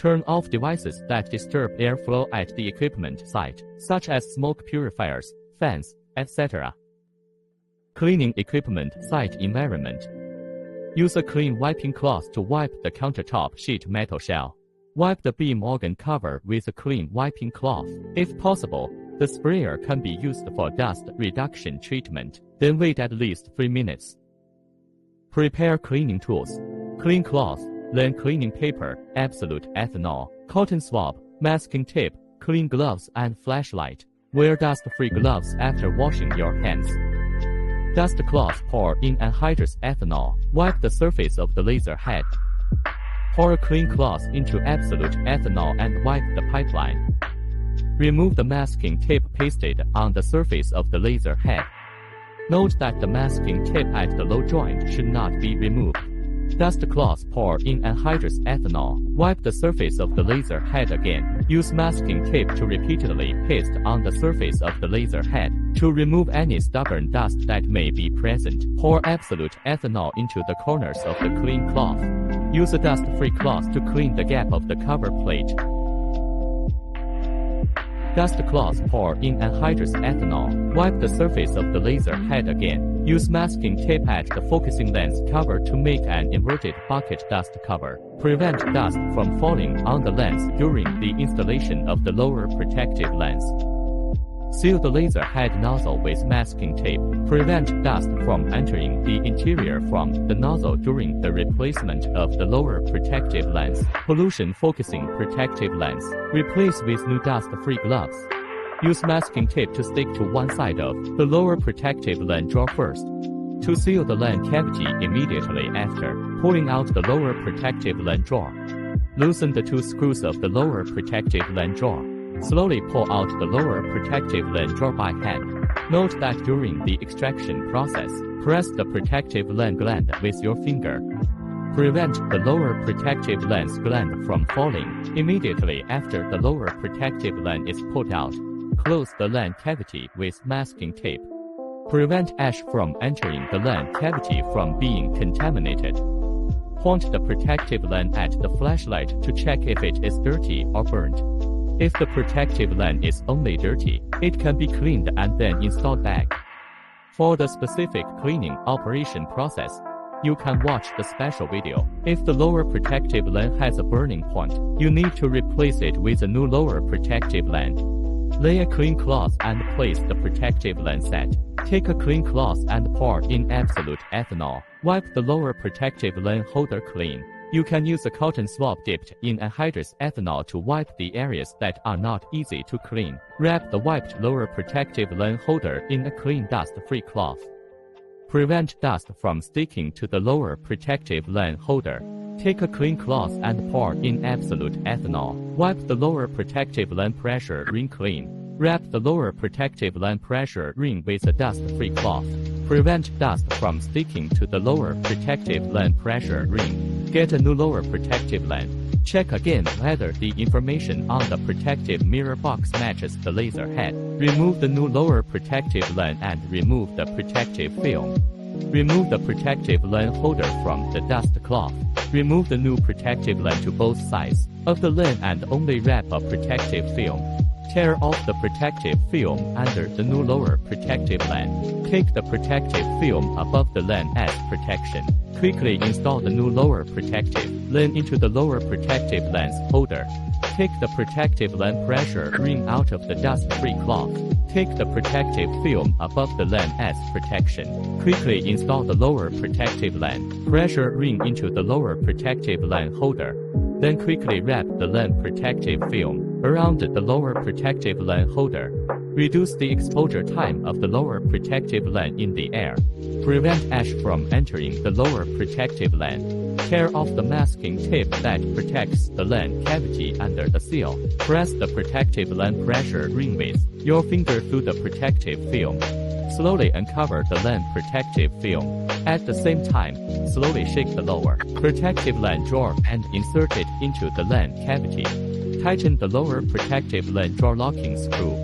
Turn off devices that disturb airflow at the equipment site, such as smoke purifiers, fans, etc. Cleaning equipment site environment. Use a clean wiping cloth to wipe the countertop sheet metal shell. Wipe the beam organ cover with a clean wiping cloth. If possible, the sprayer can be used for dust reduction treatment. Then wait at least 3 minutes. Prepare cleaning tools. Clean cloth, then cleaning paper, absolute ethanol, cotton swab, masking tape, clean gloves and flashlight. Wear dust-free gloves after washing your hands. Dust cloth, pour in anhydrous ethanol. Wipe the surface of the laser head. Pour a clean cloth into absolute ethanol and wipe the pipeline. Remove the masking tape pasted on the surface of the laser head. Note that the masking tape at the low joint should not be removed. Dust cloth, pour in anhydrous ethanol. Wipe the surface of the laser head again. Use masking tape to repeatedly paste on the surface of the laser head to remove any stubborn dust that may be present. Pour absolute ethanol into the corners of the clean cloth. Use a dust-free cloth to clean the gap of the cover plate. Dust cloth, pour in anhydrous ethanol. Wipe the surface of the laser head again. Use masking tape at the focusing lens cover to make an inverted bucket dust cover. Prevent dust from falling on the lens during the installation of the lower protective lens. Seal the laser head nozzle with masking tape. Prevent dust from entering the interior from the nozzle during the replacement of the lower protective lens. Pollution focusing protective lens. Replace with new dust-free gloves. Use masking tape to stick to one side of the lower protective lens drawer first. To seal the lens cavity immediately after pulling out the lower protective lens drawer. Loosen the 2 screws of the lower protective lens drawer. Slowly pull out the lower protective lens drawer by hand. Note that during the extraction process, press the protective lens gland with your finger. Prevent the lower protective lens gland from falling immediately after the lower protective lens is pulled out. Close the lens cavity with masking tape. Prevent ash from entering the lens cavity from being contaminated. Point the protective lens at the flashlight to check if it is dirty or burnt. If the protective lens is only dirty, it can be cleaned and then installed back. For the specific cleaning operation process, you can watch the special video. If the lower protective lens has a burning point, you need to replace it with a new lower protective lens. Lay a clean cloth and place the protective lens set. Take a clean cloth and pour in absolute ethanol. Wipe the lower protective lens holder clean. You can use a cotton swab dipped in anhydrous ethanol to wipe the areas that are not easy to clean. Wrap the wiped lower protective lens holder in a clean dust-free cloth. Prevent dust from sticking to the lower protective lens holder. Take a clean cloth and pour in absolute ethanol. Wipe the lower protective lens pressure ring clean. Wrap the lower protective lens pressure ring with a dust-free cloth. Prevent dust from sticking to the lower protective lens pressure ring. Get a new lower protective lens. Check again whether the information on the protective mirror box matches the laser head. Remove the new lower protective lens and remove the protective film. Remove the protective lens holder from the dust cloth. Remove the new protective lens to both sides of the lens and only wrap a protective film. Tear off the protective film under the new lower protective lens. Take the protective film above the lens as protection. Quickly install the new lower protective lens into the lower protective lens holder. Take the protective lens pressure ring out of the dust-free cloth. Take the protective film above the lens as protection. Quickly install the lower protective lens pressure ring into the lower protective lens holder. Then quickly wrap the lens protective film around the lower protective lens holder. Reduce the exposure time of the lower protective lens in the air. Prevent ash from entering the lower protective lens. Tear off the masking tape that protects the lens cavity under the seal. Press the protective lens pressure ring with your finger through the protective film. Slowly uncover the lens protective film. At the same time, slowly shake the lower protective lens drawer and insert it into the lens cavity. Tighten the lower protective lens drawer locking screw.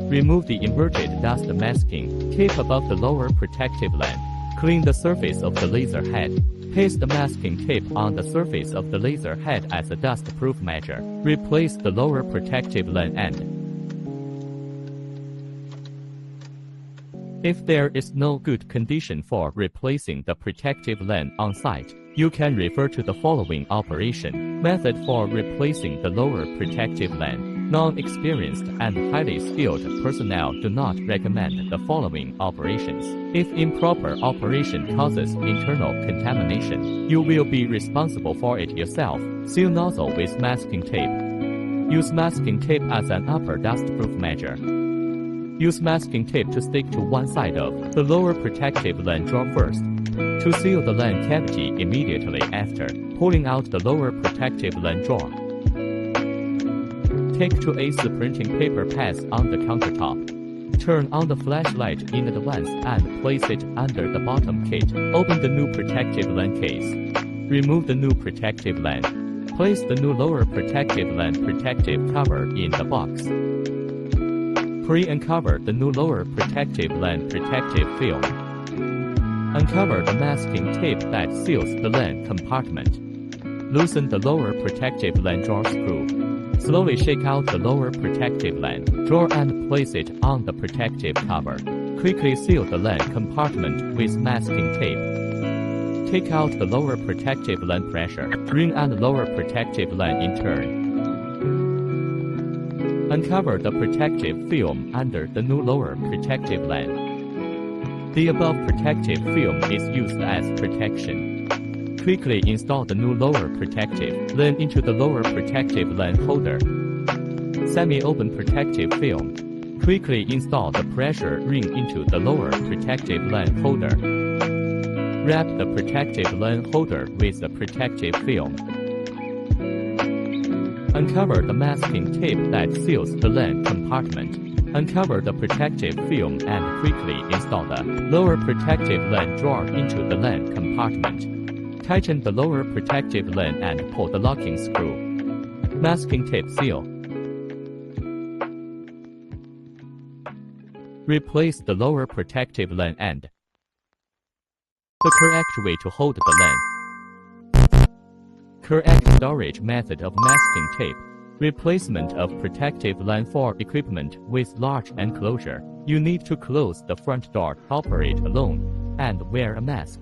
Remove the inverted dust masking tape above the lower protective lens. Clean the surface of the laser head. Paste the masking tape on the surface of the laser head as a dust-proof measure. Replace the lower protective lens end. If there is no good condition for replacing the protective lens on site, you can refer to the following operation method for replacing the lower protective lens. Non-experienced and highly skilled personnel do not recommend the following operations. If improper operation causes internal contamination, you will be responsible for it yourself. Seal nozzle with masking tape. Use masking tape as an upper dust-proof measure. Use masking tape to stick to one side of the lower protective lens drawer first. To seal the lens cavity immediately after pulling out the lower protective lens drawer. Take 2 ace printing paper pads on the countertop. Turn on the flashlight in advance and place it under the bottom kit. Open the new protective lens case. Remove the new protective lens. Place the new lower protective lens protective cover in the box. Pre-uncover the new lower protective lens protective film. Uncover the masking tape that seals the lens compartment. Loosen the lower protective lens drawer screw. Slowly shake out the lower protective lens drawer and place it on the protective cover. Quickly seal the lens compartment with masking tape. Take out the lower protective lens pressure ring and lower protective lens in turn. Uncover the protective film under the new lower protective lens. The above protective film is used as protection. Quickly install the new lower protective lens into the lower protective lens holder. Semi-open protective film. Quickly install the pressure ring into the lower protective lens holder. Wrap the protective lens holder with the protective film. Uncover the masking tape that seals the lens compartment. Uncover the protective film and quickly install the lower protective lens drawer into the lens compartment. Tighten the lower protective lens and pull the locking screw. Masking tape seal. Replace the lower protective lens end. The correct way to hold the lens. Correct storage method of masking tape. Replacement of protective lens for equipment with large enclosure. You need to close the front door, operate alone, and wear a mask.